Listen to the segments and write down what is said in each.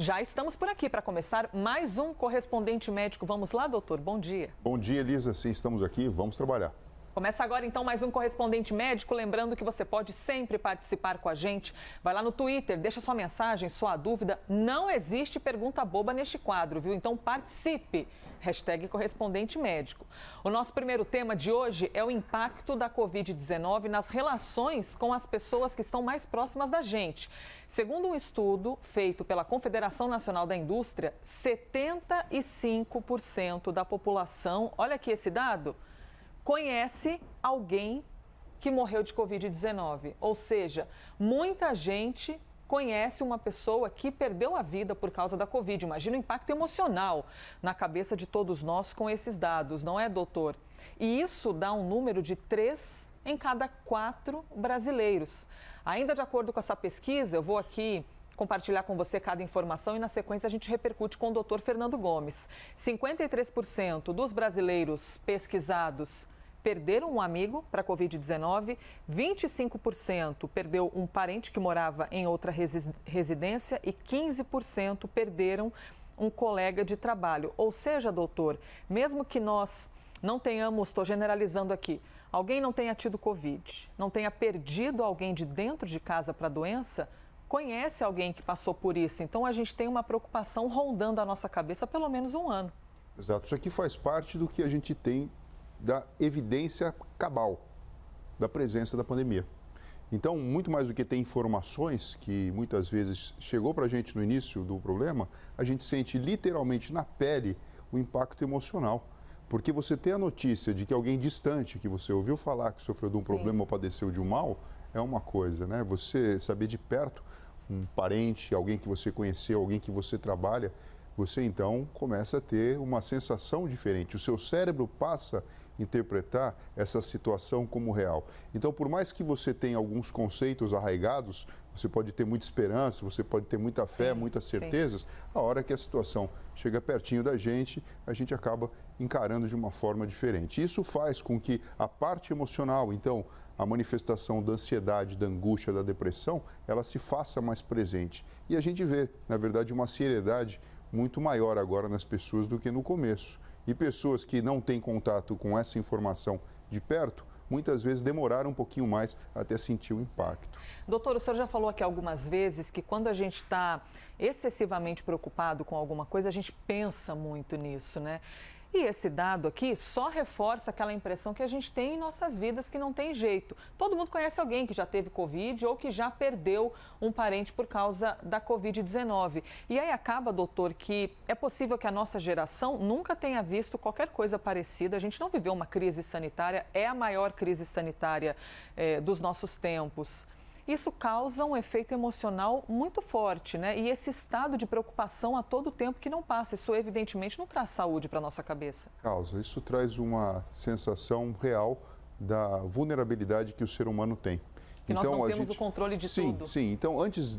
Já estamos por aqui para começar mais um Correspondente Médico. Vamos lá, doutor? Bom dia. Bom dia, Elisa. Sim, estamos aqui. Vamos trabalhar. Começa agora, então, mais um Correspondente Médico. Lembrando que você pode sempre participar com a gente. Vai lá no Twitter, deixa sua mensagem, sua dúvida. Não existe pergunta boba neste quadro, viu? Então, participe. Hashtag Correspondente Médico. O nosso primeiro tema de hoje é o impacto da Covid-19 nas relações com as pessoas que estão mais próximas da gente. Segundo um estudo feito pela Confederação Nacional da Indústria, 75% da população, olha aqui esse dado, conhece alguém que morreu de Covid-19. Ou seja, muita gente conhece uma pessoa que perdeu a vida por causa da Covid. Imagina o impacto emocional na cabeça de todos nós com esses dados, não é, doutor? E isso dá um número de 3 em cada 4 brasileiros. Ainda de acordo com essa pesquisa, eu vou aqui compartilhar com você cada informação e na sequência a gente repercute com o doutor Fernando Gomes. 53% dos brasileiros pesquisados perderam um amigo para a Covid-19, 25% perdeu um parente que morava em outra residência e 15% perderam um colega de trabalho. Ou seja, doutor, mesmo que nós não tenhamos, estou generalizando aqui, alguém não tenha tido Covid, não tenha perdido alguém de dentro de casa para a doença, conhece alguém que passou por isso. Então, a gente tem uma preocupação rondando a nossa cabeça há pelo menos um ano. Exato. Isso aqui faz parte do que a gente tem da evidência cabal da presença da pandemia. Então, muito mais do que ter informações, que muitas vezes chegou para a gente no início do problema, a gente sente literalmente na pele o impacto emocional. Porque você ter a notícia de que alguém distante, que você ouviu falar que sofreu de um problema ou padeceu de um mal, é uma coisa, né? Você saber de perto um parente, alguém que você conheceu, alguém que você trabalha, você então começa a ter uma sensação diferente. O seu cérebro passa a interpretar essa situação como real. Então, por mais que você tenha alguns conceitos arraigados, você pode ter muita esperança, você pode ter muita fé, muitas certezas, a hora que a situação chega pertinho da gente, a gente acaba encarando de uma forma diferente. Isso faz com que a parte emocional, então, a manifestação da ansiedade, da angústia, da depressão, ela se faça mais presente. E a gente vê, na verdade, uma seriedade muito maior agora nas pessoas do que no começo. E pessoas que não têm contato com essa informação de perto, muitas vezes demoraram um pouquinho mais até sentir o impacto. Doutor, o senhor já falou aqui algumas vezes que quando a gente está excessivamente preocupado com alguma coisa, a gente pensa muito nisso, né? E esse dado aqui só reforça aquela impressão que a gente tem em nossas vidas que não tem jeito. Todo mundo conhece alguém que já teve Covid ou que já perdeu um parente por causa da Covid-19. E aí acaba, doutor, que é possível que a nossa geração nunca tenha visto qualquer coisa parecida. A gente não viveu uma crise sanitária, é a maior crise sanitária dos nossos tempos. Isso causa um efeito emocional muito forte, né? E esse estado de preocupação a todo tempo que não passa, isso evidentemente não traz saúde para a nossa cabeça. Causa, isso traz uma sensação real da vulnerabilidade que o ser humano tem. Que nós não temos o controle de tudo. Sim. Então, antes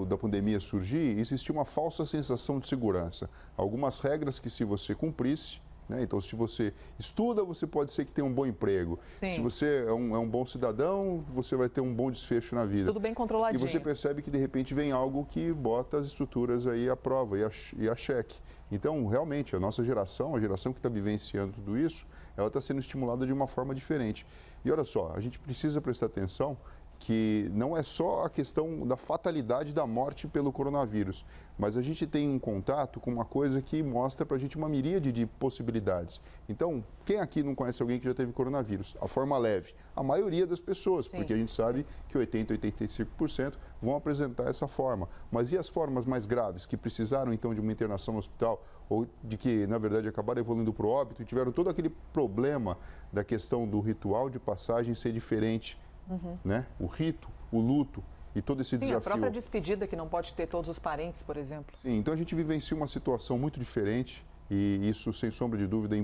da pandemia surgir, existia uma falsa sensação de segurança. Algumas regras que se você cumprisse, né? Então, se você estuda, você pode ser que tenha um bom emprego. Sim. Se você é um bom cidadão, você vai ter um bom desfecho na vida. Tudo bem controladinho. E você percebe que, de repente, vem algo que bota as estruturas aí à prova e a xeque. Então, realmente, a nossa geração, a geração que está vivenciando tudo isso, ela está sendo estimulada de uma forma diferente. E olha só, a gente precisa prestar atenção que não é só a questão da fatalidade da morte pelo coronavírus, mas a gente tem um contato com uma coisa que mostra para a gente uma miríade de possibilidades. Então, quem aqui não conhece alguém que já teve coronavírus? A forma leve, a maioria das pessoas, porque a gente sabe que 80%, 85% vão apresentar essa forma. Mas e as formas mais graves, que precisaram então de uma internação no hospital, ou de que, na verdade, acabaram evoluindo para o óbito e tiveram todo aquele problema da questão do ritual de passagem ser diferente, né? O rito, o luto e todo esse desafio. Sim, a própria despedida que não pode ter todos os parentes, por exemplo. Sim, então a gente vivencia uma situação muito diferente e isso, sem sombra de dúvida,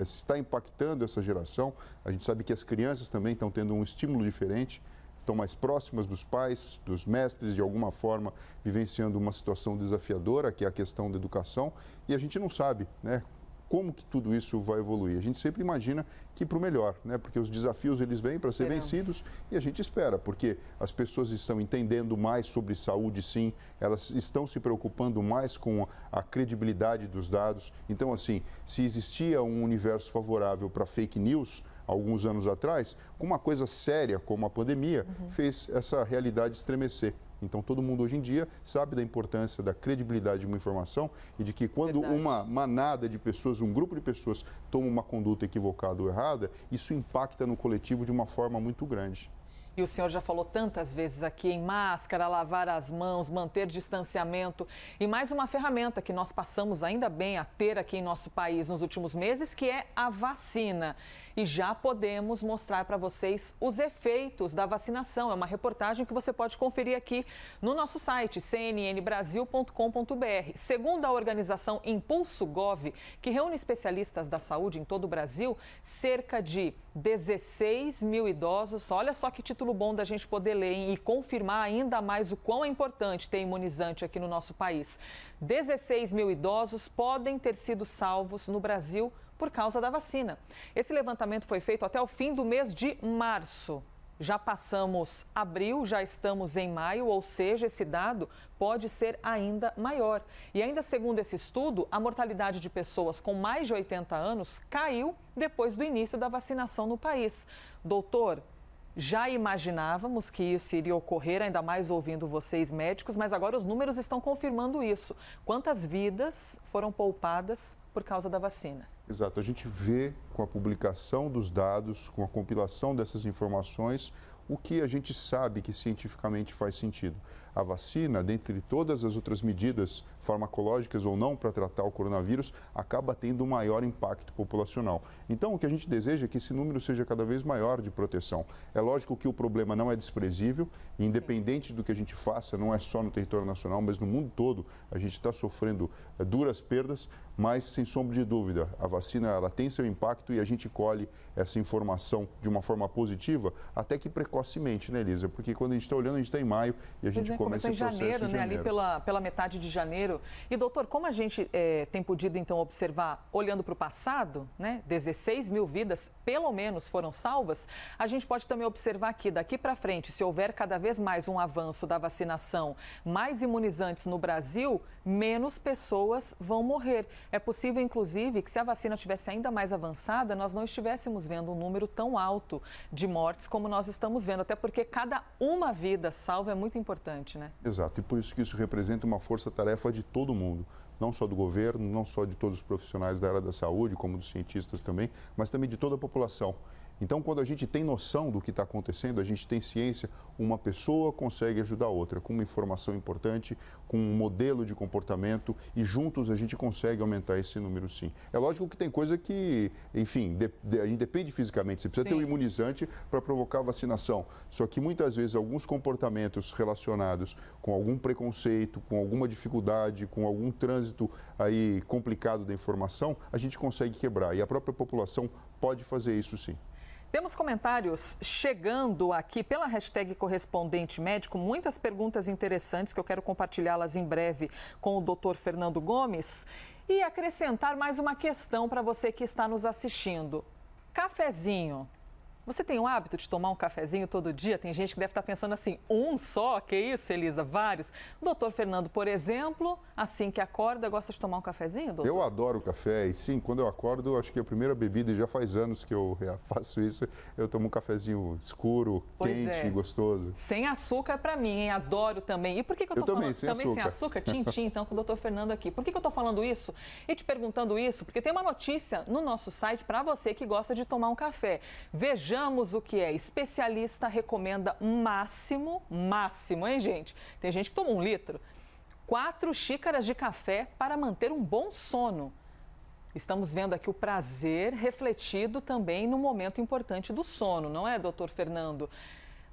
está impactando essa geração. A gente sabe que as crianças também estão tendo um estímulo diferente, estão mais próximas dos pais, dos mestres, de alguma forma, vivenciando uma situação desafiadora, que é a questão da educação. E a gente não sabe, né, como que tudo isso vai evoluir? A gente sempre imagina que para o melhor, né? Porque os desafios eles vêm para ser vencidos e a gente espera, porque as pessoas estão entendendo mais sobre saúde, sim, elas estão se preocupando mais com a credibilidade dos dados. Então, assim, se existia um universo favorável para fake news alguns anos atrás, com uma coisa séria como a pandemia, fez essa realidade estremecer. Então, todo mundo hoje em dia sabe da importância da credibilidade de uma informação e de que quando uma manada de pessoas, um grupo de pessoas toma uma conduta equivocada ou errada, isso impacta no coletivo de uma forma muito grande. E o senhor já falou tantas vezes aqui em máscara, lavar as mãos, manter distanciamento e mais uma ferramenta que nós passamos ainda bem a ter aqui em nosso país nos últimos meses, que é a vacina. E já podemos mostrar para vocês os efeitos da vacinação. É uma reportagem que você pode conferir aqui no nosso site, cnnbrasil.com.br. Segundo a organização Impulso Gov, que reúne especialistas da saúde em todo o Brasil, cerca de 16 mil idosos, olha só que título bom da gente poder ler, hein? E confirmar ainda mais o quão é importante ter imunizante aqui no nosso país. 16 mil idosos podem ter sido salvos no Brasil por causa da vacina. Esse levantamento foi feito até o fim do mês de março. Já passamos abril, já estamos em maio, ou seja, esse dado pode ser ainda maior. E ainda segundo esse estudo, a mortalidade de pessoas com mais de 80 anos caiu depois do início da vacinação no país. Doutor, já imaginávamos que isso iria ocorrer, ainda mais ouvindo vocês médicos, mas agora os números estão confirmando isso. Quantas vidas foram poupadas por causa da vacina? Exato, a gente vê com a publicação dos dados, com a compilação dessas informações, o que a gente sabe que cientificamente faz sentido. A vacina, dentre todas as outras medidas farmacológicas ou não para tratar o coronavírus, acaba tendo um maior impacto populacional. Então, o que a gente deseja é que esse número seja cada vez maior de proteção. É lógico que o problema não é desprezível, e independente do que a gente faça, não é só no território nacional, mas no mundo todo, a gente está sofrendo duras perdas, mas, sem sombra de dúvida, a vacina ela tem seu impacto e a gente colhe essa informação de uma forma positiva, até que precocemente, né, Elisa? Porque quando a gente está olhando, a gente está em maio e a gente começa esse processo em janeiro. Né? Ali pela metade de janeiro. E, doutor, como a gente tem podido, então, observar, olhando para o passado, né, 16 mil vidas, pelo menos, foram salvas, a gente pode também observar que, daqui para frente, se houver cada vez mais um avanço da vacinação, mais imunizantes no Brasil, menos pessoas vão morrer. É possível, inclusive, que se a vacina tivesse ainda mais avançada, nós não estivéssemos vendo um número tão alto de mortes como nós estamos vendo, até porque cada uma vida salva é muito importante, né? Exato, e por isso que isso representa uma força-tarefa de todo mundo, não só do governo, não só de todos os profissionais da área da saúde, como dos cientistas também, mas também de toda a população. Então, quando a gente tem noção do que está acontecendo, a gente tem ciência, uma pessoa consegue ajudar a outra, com uma informação importante, com um modelo de comportamento e juntos a gente consegue aumentar esse número sim. É lógico que tem coisa que, enfim, a gente depende fisicamente, você precisa ter um imunizante para provocar a vacinação. Só que muitas vezes alguns comportamentos relacionados com algum preconceito, com alguma dificuldade, com algum trânsito aí complicado da informação, a gente consegue quebrar e a própria população pode fazer isso sim. Temos comentários chegando aqui pela hashtag Correspondente Médico, muitas perguntas interessantes que eu quero compartilhá-las em breve com o Dr. Fernando Gomes e acrescentar mais uma questão para você que está nos assistindo. Cafezinho. Você tem o hábito de tomar um cafezinho todo dia? Tem gente que deve estar pensando assim, um só? Que isso, Elisa? Vários. O doutor Fernando, por exemplo, assim que acorda, gosta de tomar um cafezinho, doutor? Eu adoro café e sim, quando eu acordo, acho que a primeira bebida, e já faz anos que eu faço isso, eu tomo um cafezinho escuro, quente, gostoso. Sem açúcar para mim, hein? Adoro também. E por que eu tô falando? Também, sem açúcar. Sem açúcar? Tintim, então, com o doutor Fernando aqui. Por que eu tô falando isso e te perguntando isso? Porque tem uma notícia no nosso site para você que gosta de tomar um café. Vejamos o que é. Especialista recomenda máximo, hein, gente? Tem gente que toma 1 litro. 4 xícaras de café para manter um bom sono. Estamos vendo aqui o prazer refletido também no momento importante do sono, não é, doutor Fernando?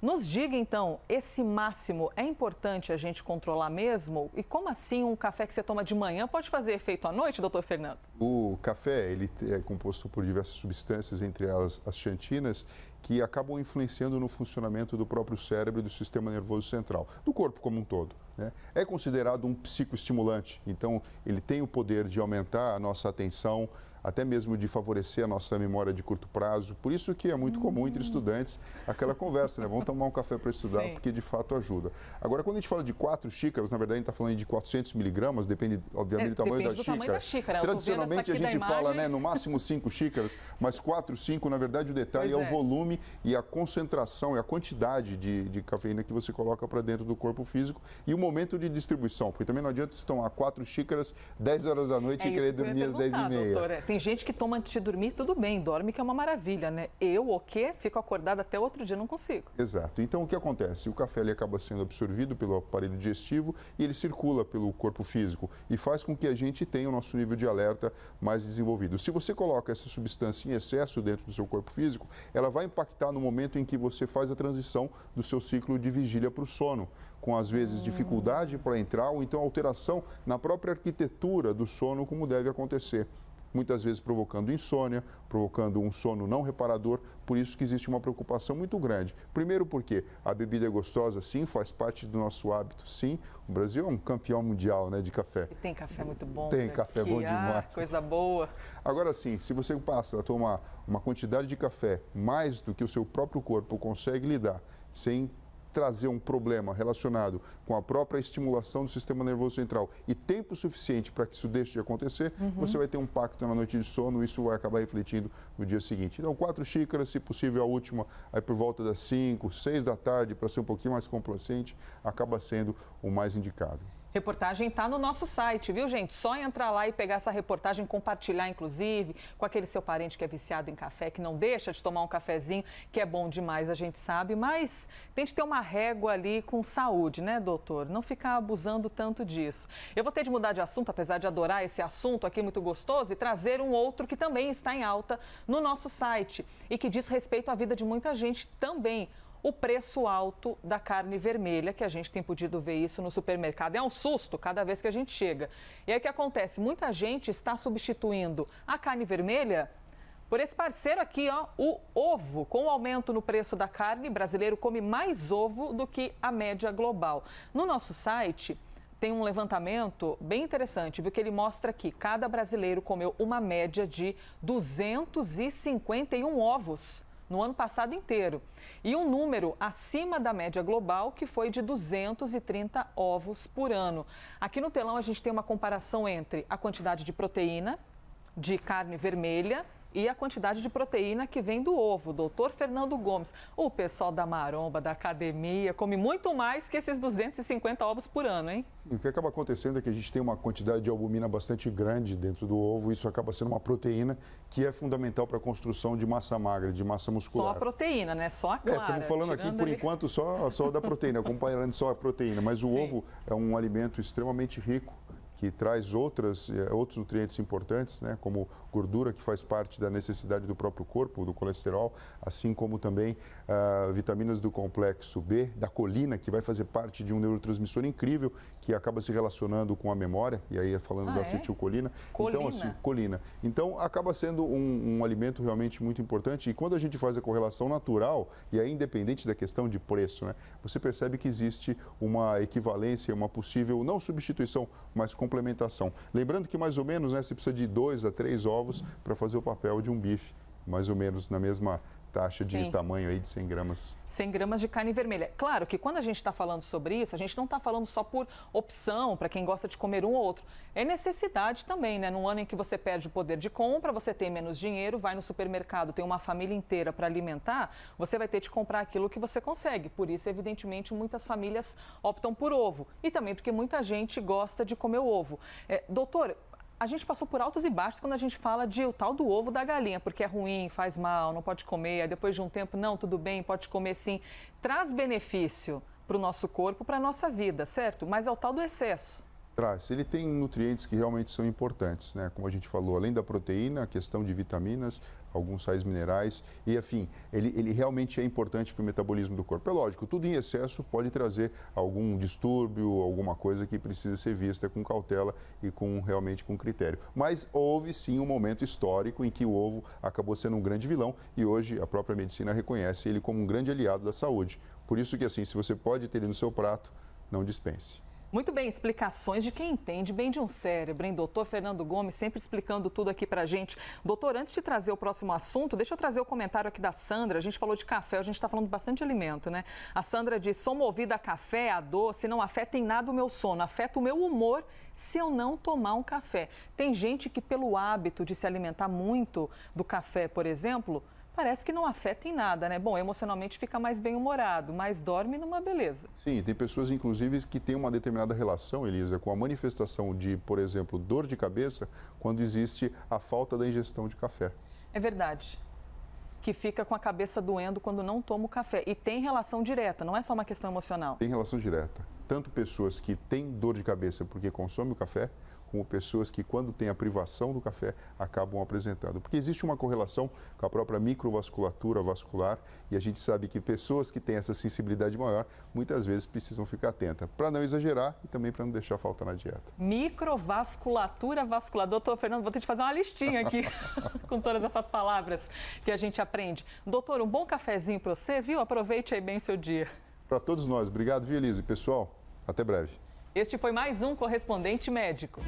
Nos diga, então, esse máximo é importante a gente controlar mesmo? E como assim um café que você toma de manhã pode fazer efeito à noite, doutor Fernando? O café, ele é composto por diversas substâncias, entre elas as xantinas, que acabam influenciando no funcionamento do próprio cérebro e do sistema nervoso central, do corpo como um todo, né? É considerado um psicoestimulante, então ele tem o poder de aumentar a nossa atenção, até mesmo de favorecer a nossa memória de curto prazo. Por isso que é muito comum entre estudantes aquela conversa, né? Vamos tomar um café para estudar, Sim. porque de fato ajuda. Agora, quando a gente fala de 4 xícaras, na verdade a gente está falando de 400 miligramas, depende, obviamente, do tamanho depende da do tamanho da xícara. Tradicionalmente a gente fala, né, no máximo 5 xícaras, mas 4, 5, na verdade o detalhe é o volume e a concentração, e a quantidade de cafeína que você coloca para dentro do corpo físico e o momento de distribuição, porque também não adianta você tomar 4 xícaras 10 horas da noite e querer dormir às 10h30. Doutora. Tem gente que toma antes de dormir, tudo bem, dorme que é uma maravilha, né? Eu, o quê? Fico acordada até outro dia, não consigo. Exato. Então, o que acontece? O café ele acaba sendo absorvido pelo aparelho digestivo e ele circula pelo corpo físico e faz com que a gente tenha o nosso nível de alerta mais desenvolvido. Se você coloca essa substância em excesso dentro do seu corpo físico, ela vai impactar no momento em que você faz a transição do seu ciclo de vigília para o sono, com às vezes dificuldade para entrar ou então alteração na própria arquitetura do sono, como deve acontecer. Muitas vezes provocando insônia, provocando um sono não reparador, por isso que existe uma preocupação muito grande. Primeiro porque a bebida é gostosa, sim, faz parte do nosso hábito, sim. O Brasil é um campeão mundial, né, de café. E tem café muito bom. Tem café bom demais. Coisa boa. Agora sim, se você passa a tomar uma quantidade de café mais do que o seu próprio corpo consegue lidar, sem trazer um problema relacionado com a própria estimulação do sistema nervoso central e tempo suficiente para que isso deixe de acontecer, você vai ter um impacto na noite de sono e isso vai acabar refletindo no dia seguinte. Então, 4 xícaras, se possível a última, aí por volta das 5, 6 da tarde, para ser um pouquinho mais complacente, acaba sendo o mais indicado. Reportagem está no nosso site, viu, gente? Só entrar lá e pegar essa reportagem, compartilhar, inclusive, com aquele seu parente que é viciado em café, que não deixa de tomar um cafezinho, que é bom demais, a gente sabe, mas tem que ter uma régua ali com saúde, né, doutor? Não ficar abusando tanto disso. Eu vou ter de mudar de assunto, apesar de adorar esse assunto aqui muito gostoso, e trazer um outro que também está em alta no nosso site e que diz respeito à vida de muita gente também. O preço alto da carne vermelha, que a gente tem podido ver isso no supermercado. É um susto cada vez que a gente chega. E aí o que acontece? Muita gente está substituindo a carne vermelha por esse parceiro aqui, ó, o ovo. Com o aumento no preço da carne, o brasileiro come mais ovo do que a média global. No nosso site tem um levantamento bem interessante, viu? Que ele mostra que cada brasileiro comeu uma média de 251 ovos no ano passado inteiro. E um número acima da média global, que foi de 230 ovos por ano. Aqui no telão a gente tem uma comparação entre a quantidade de proteína de carne vermelha e a quantidade de proteína que vem do ovo. Doutor Fernando Gomes, o pessoal da maromba, da academia, come muito mais que esses 250 ovos por ano, hein? Sim, o que acaba acontecendo é que a gente tem uma quantidade de albumina bastante grande dentro do ovo, isso acaba sendo uma proteína que é fundamental para a construção de massa magra, de massa muscular. Só a proteína, né? Só a clara. Estamos falando aqui, por enquanto, só da proteína, acompanhando só a proteína, mas o ovo é um alimento extremamente rico, que traz outros nutrientes importantes, né, como gordura, que faz parte da necessidade do próprio corpo, do colesterol, assim como também vitaminas do complexo B, da colina, que vai fazer parte de um neurotransmissor incrível, que acaba se relacionando com a memória, e aí falando da acetilcolina. Colina. Então, assim, colina. Então, acaba sendo um alimento realmente muito importante, e quando a gente faz a correlação natural, e aí independente da questão de preço, né, você percebe que existe uma equivalência, uma possível, não substituição, mas complementação. Lembrando que mais ou menos, né, você precisa de 2 a 3 ovos para fazer o papel de um bife, mais ou menos na mesma taxa de tamanho aí de 100 gramas. 100 gramas de carne vermelha. Claro que quando a gente está falando sobre isso, a gente não está falando só por opção, para quem gosta de comer um ou outro. É necessidade também, né? Num ano em que você perde o poder de compra, você tem menos dinheiro, vai no supermercado, tem uma família inteira para alimentar, você vai ter de comprar aquilo que você consegue. Por isso, evidentemente, muitas famílias optam por ovo. E também porque muita gente gosta de comer o ovo. Doutor, a gente passou por altos e baixos quando a gente fala de o tal do ovo da galinha, porque é ruim, faz mal, não pode comer. Aí depois de um tempo, não, tudo bem, pode comer sim. Traz benefício para o nosso corpo, para a nossa vida, certo? Mas é o tal do excesso. Traz. Ele tem nutrientes que realmente são importantes, né? Como a gente falou, além da proteína, a questão de vitaminas, alguns sais minerais e, afim, ele realmente é importante para o metabolismo do corpo. É lógico, tudo em excesso pode trazer algum distúrbio, alguma coisa que precisa ser vista com cautela e realmente com critério. Mas houve sim um momento histórico em que o ovo acabou sendo um grande vilão e hoje a própria medicina reconhece ele como um grande aliado da saúde. Por isso que, assim, se você pode ter ele no seu prato, não dispense. Muito bem, explicações de quem entende bem de um cérebro, hein? Doutor Fernando Gomes, sempre explicando tudo aqui pra gente. Doutor, antes de trazer o próximo assunto, deixa eu trazer o comentário aqui da Sandra. A gente falou de café, a gente está falando bastante de alimento, né? A Sandra diz, sou movida a café, a doce, não afeta em nada o meu sono, afeta o meu humor se eu não tomar um café. Tem gente que pelo hábito de se alimentar muito do café, por exemplo, parece que não afeta em nada, né? Bom, emocionalmente fica mais bem-humorado, mas dorme numa beleza. Sim, tem pessoas, inclusive, que têm uma determinada relação, Elisa, com a manifestação de, por exemplo, dor de cabeça, quando existe a falta da ingestão de café. É verdade. Que fica com a cabeça doendo quando não toma o café. E tem relação direta, não é só uma questão emocional. Tem relação direta. Tanto pessoas que têm dor de cabeça porque consomem o café, como pessoas que, quando têm a privação do café, acabam apresentando. Porque existe uma correlação com a própria microvasculatura vascular e a gente sabe que pessoas que têm essa sensibilidade maior, muitas vezes precisam ficar atentas, para não exagerar e também para não deixar falta na dieta. Microvasculatura vascular. Doutor Fernando, vou ter que fazer uma listinha aqui com todas essas palavras que a gente aprende. Doutor, um bom cafezinho para você, viu? Aproveite aí bem seu dia. Para todos nós. Obrigado, viu, Elise? Pessoal, até breve. Este foi mais um Correspondente Médico.